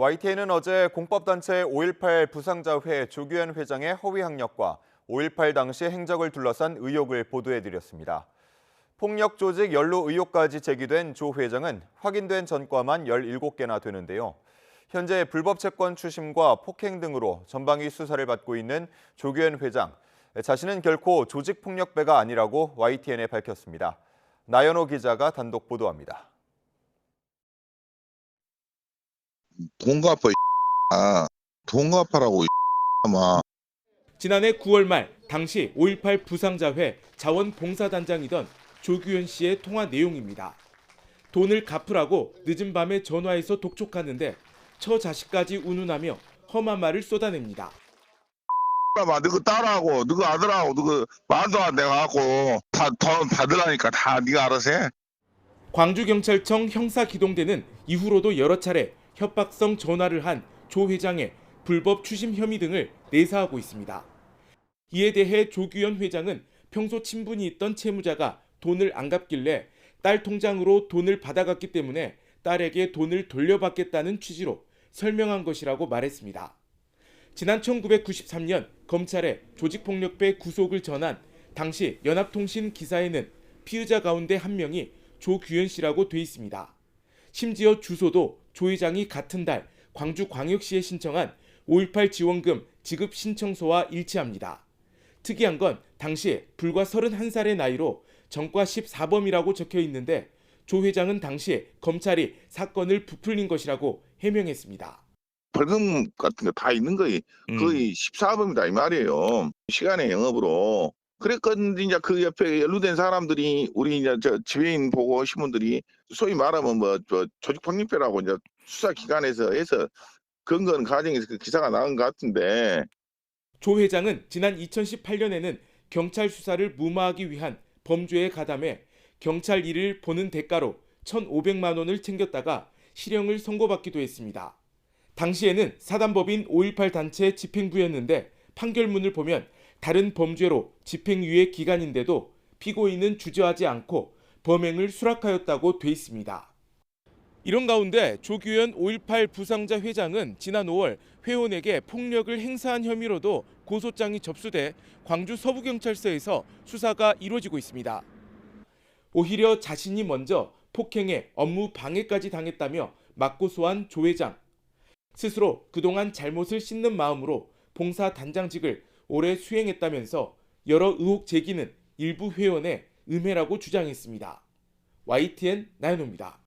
YTN은 어제 공법단체 5.18 부상자회 조규현 회장의 허위 학력과 5.18 당시 행적을 둘러싼 의혹을 보도해드렸습니다. 폭력 조직 연루 의혹까지 제기된 조 회장은 확인된 전과만 17개나 되는데요. 현재 불법 채권 추심과 폭행 등으로 전방위 수사를 받고 있는 조규현 회장. 자신은 결코 조직폭력배가 아니라고 YTN에 밝혔습니다. 나연호 기자가 단독 보도합니다. 돈 갚아 돈 갚아라고 막. 지난해 9월 말 당시 5.18 부상자회 자원봉사단장이던 조규현 씨의 통화 내용입니다. 돈을 갚으라고 늦은 밤에 전화해서 독촉하는데 처자식까지 운운하며 험한 말을 쏟아냅니다. 너그 딸하고 너그 아들하고 너그 말도 안 돼갖고 다 돈 받으라니까 다 네가 알아서 해. 광주경찰청 형사기동대는 이후로도 여러 차례 협박성 전화를 한 조 회장의 불법 추심 혐의 등을 내사하고 있습니다. 이에 대해 조규현 회장은 평소 친분이 있던 채무자가 돈을 안 갚길래 딸 통장으로 돈을 받아갔기 때문에 딸에게 돈을 돌려받겠다는 취지로 설명한 것이라고 말했습니다. 지난 1993년 검찰에 조직폭력배 구속을 전한 당시 연합통신 기사에는 피의자 가운데 한 명이 조규현 씨라고 돼 있습니다. 심지어 주소도 조 회장이 같은 달 광주광역시에 신청한 5.18 지원금 지급 신청서와 일치합니다. 특이한 건 당시 불과 31살의 나이로 전과 14범이라고 적혀 있는데 조 회장은 당시 검찰이 사건을 부풀린 것이라고 해명했습니다. 벌금 같은 거 다 있는 거의 거의 14범이다 이 말이에요. 시간의 영업으로. 그랬거든요. 이제 그 옆에 연루된 사람들이 우리 이제 저 지배인 보고 오신 분들이 소위 말하면 뭐 조직폭력배라고 이제 수사기관에서 해서 근거는 과정에서 그 기사가 나온 것 같은데. 조 회장은 지난 2018년에는 경찰 수사를 무마하기 위한 범죄에 가담해 경찰 일을 보는 대가로 1,500만 원을 챙겼다가 실형을 선고받기도 했습니다. 당시에는 사단법인 5.18 단체 집행부였는데 판결문을 보면 다른 범죄로 집행유예 기간인데도 피고인은 주저하지 않고 범행을 수락하였다고 돼 있습니다. 이런 가운데 조규현 5.18 부상자 회장은 지난 5월 회원에게 폭력을 행사한 혐의로도 고소장이 접수돼 광주 서부경찰서에서 수사가 이루어지고 있습니다. 오히려 자신이 먼저 폭행에 업무 방해까지 당했다며 맞고소한 조 회장. 스스로 그동안 잘못을 씻는 마음으로 봉사단장직을 오래 수행했다면서 여러 의혹 제기는 일부 회원의 음해라고 주장했습니다. YTN 나연호입니다.